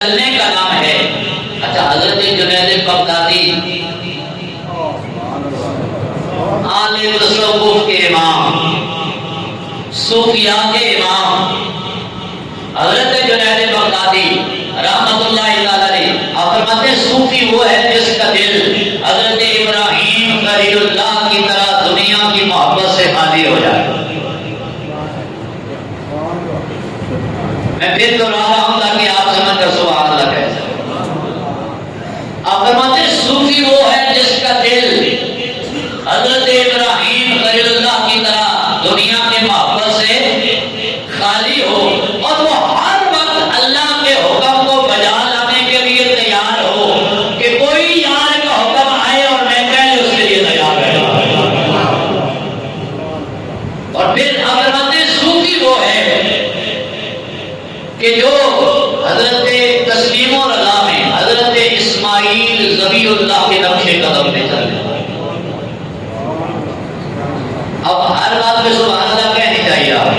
چلنے کا نام ہے. اچھا، حضرت جنید بغدادی عالم تصوف کے امام، صوفیاء کے امام حضرت جنید بغدادی رحمت اللہ علیہ آپ فرماتے ہیں صوفی وہ ہے جس کا دل حضرت ابراہیم خلیل اللہ کی طرح دنیا کی محبت سے خالی ہو جائے. میں پھر دوہرا رہا ہوں تاکہ آپ سمجھ کر سبحان اللہ کہہ سکیں. آپ فرماتے ہیں صوفی وہ ہے جس کا دل حضرت ابراہیم خلیل اللہ کی طرح دنیا کے محبت سے خالی ہو اور وہ ہر وقت اللہ کے حکم کو بجا لانے کے لیے تیار ہو کہ کوئی یار کا حکم آئے اور میں پہلے اس کے لیے تیار رہا. اور پھر آپ فرماتے ہیں صوفی وہ ہے کہ جو حضرت تسلیم و رضا میں حضرت اسماعیل ذبیح اللہ کے نقش قدم پہ چل رہے. اب ہر بات میں سبحان اللہ کہنی چاہیے. آپ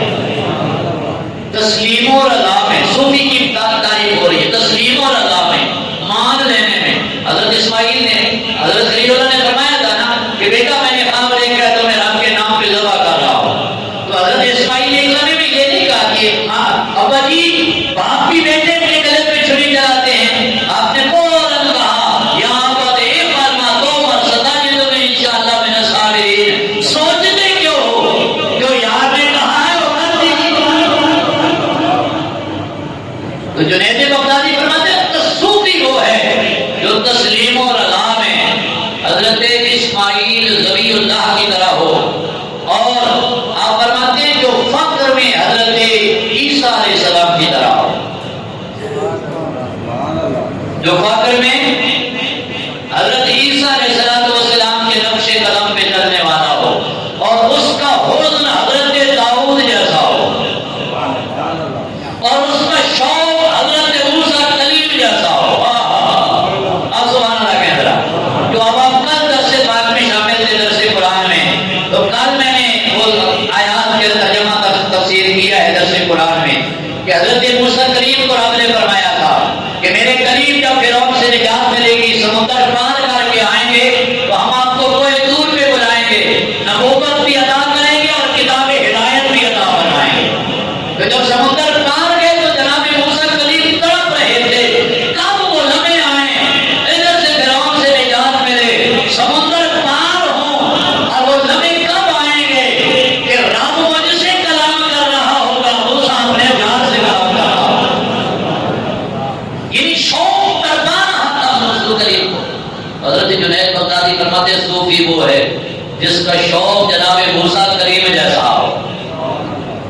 تسلیم و رضا میں صوفی کی تعریف ہو رہی ہے. تسلیم و رضا میں مان لینے میں حضرت اسماعیل نے حضرت خلیل اللہ نے فرمایا تھا نا کہ بیٹا میں نے خواب دیکھا ہے تو میں رب کے نام پہ ذبح کر رہا ہوں. تو حضرت اسماعیل نے بھی یہ نہیں کہا کہ ابا جی باپ بھی بیٹے کے گلے پہ چھری چلاتے ہیں. آپ نے فوراً کہا یہاں پر ایک بار ماں دو بار سدا جلدوں میں انشاءاللہ میں نصابرین. سوچتے کیوں ہو جو یار نے کہا ہے وہ کر دیجیے. تو جنید بغدادی فرماتے ہیں صوفی وہ ہے جو تسلیم و رضا میں حضرت اسماعیل ذبیح اللہ کی طرح ہو اور آپ فرماتے ہیں جو فقر میں حضرت عیسیٰ علیہ السلام کی طرح ہو. جو فقر میں حضرت عیسیٰ علیہ السلام کے نقش قدم پہ چلنے والا ہو اور اس کا حزن حضرت داؤد جیسا ہو اور اس کا شوق حضرت موسیٰ کلیم جیسا ہو. آپ سبحان اللہ کہہ رہا. جو اب آپ کل درس پاک میں شامل تھے درس قرآن میں، تو کل میں نے وہ آیات کے ترجمہ کا تفسیر کیا ہے درس قرآن میں کہ حضرت موسیٰ کلیم کو رب نے فرمایا تھا کہ میرے قریب جب فرعون سے نجات ملے گی، سمندر پار کر کے آئیں گے تو ہم آپ کو کوہ طور پہ بلائیں گے، نبوت بھی عطا کریں گے اور کتاب ہدایت بھی عطا فرمائیں گے. تو جب سمندر پار گئے تو جناب موسیٰ کلیم تڑپ رہے تھے کب وہ لمحے آئیں ادھر سے فرعون سے نجات ملے، سمندر پار ہوں اور وہ لمحے کب آئیں گے کہ رب مجھ سے کلام کر رہا ہوگا، موسیٰ اپنے جان سے کلام کر رہا ہوگا. یعنی شوق کرتا رہا تھا موسیٰ کلیم کو. حضرت جنید بغدادی فرماتے ہیں صوفی وہ ہے جس کا شوق جناب موسیٰ کلیم جیسا ہو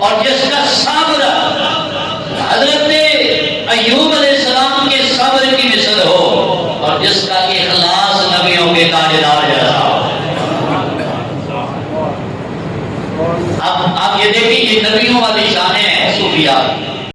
اور جس کا صبر حضرت ایوب علیہ السلام کے صبر کی مثل ہو اور جس کا اخلاص نبیوں کے تاجدار جیسا ہو. اب آپ یہ دیکھیں یہ نبیوں والی شانیں ہیں صوفیاء.